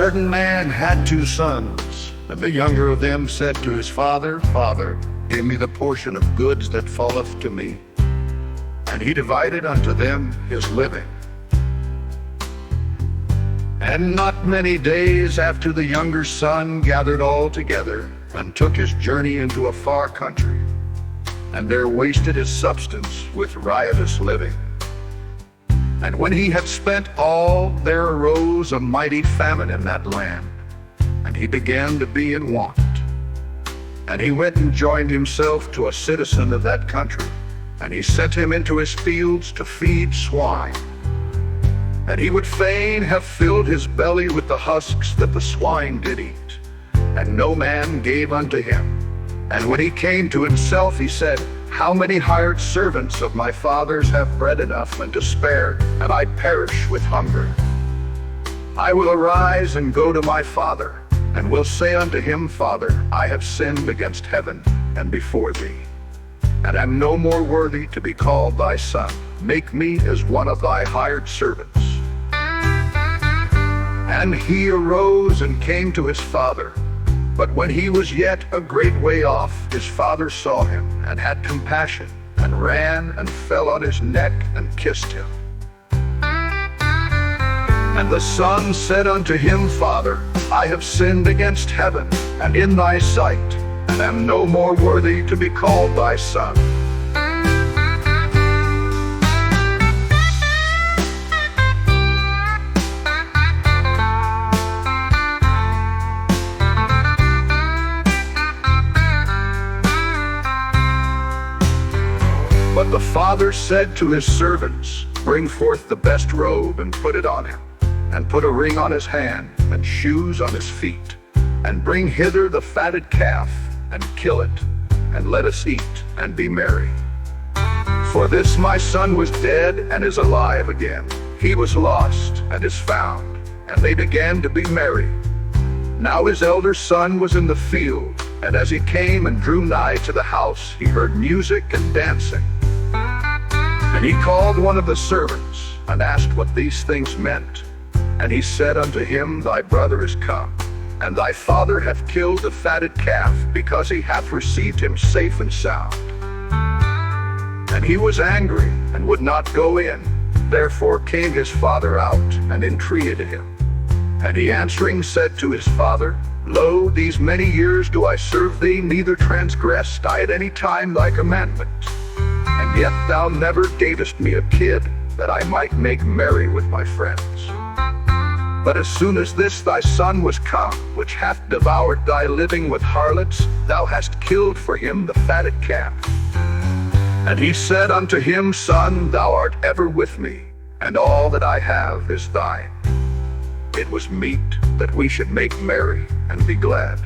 certain man had 2 sons, and the younger of them said to his father, Father, give me the portion of goods that falleth to me. And he divided unto them his living. And not many days after, the younger son gathered all together, and took his journey into a far country, and there wasted his substance with riotous living. And when he had spent all, there arose a mighty famine in that land, and he began to be in want. And he went and joined himself to a citizen of that country, and he sent him into his fields to feed swine. And he would fain have filled his belly with the husks that the swine did eat, and no man gave unto him. And when he came to himself, he said, How many hired servants of my father's have bread enough and to spare, and I perish with hunger? I will arise and go to my father, and will say unto him, Father, I have sinned against heaven and before thee, and am no more worthy to be called thy son. Make me as one of thy hired servants. And he arose and came to his father. But when he was yet a great way off, his father saw him, and had compassion, and ran and fell on his neck and kissed him. And the son said unto him, Father, I have sinned against heaven and in thy sight, and am no more worthy to be called thy son. But the father said to his servants, Bring forth the best robe, and put it on him, and put a ring on his hand, and shoes on his feet. And bring hither the fatted calf, and kill it, and let us eat, and be merry. For this my son was dead, and is alive again. He was lost, and is found. And they began to be merry. Now his elder son was in the field, and as he came and drew nigh to the house, he heard music and dancing. And he called one of the servants, and asked what these things meant. And he said unto him, Thy brother is come, and thy father hath killed the fatted calf, because he hath received him safe and sound. And he was angry, and would not go in. Therefore came his father out, and entreated him. And he answering said to his father, Lo, these many years do I serve thee, neither transgressed I at any time thy commandment. And yet thou never gavest me a kid, that I might make merry with my friends. But as soon as this thy son was come, which hath devoured thy living with harlots, thou hast killed for him the fatted calf. And he said unto him, Son, thou art ever with me, and all that I have is thine. It was meet that we should make merry and be glad.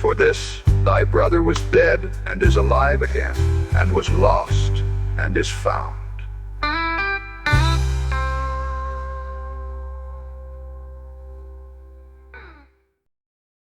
For this thy brother was dead, and is alive again, and was lost, and is found.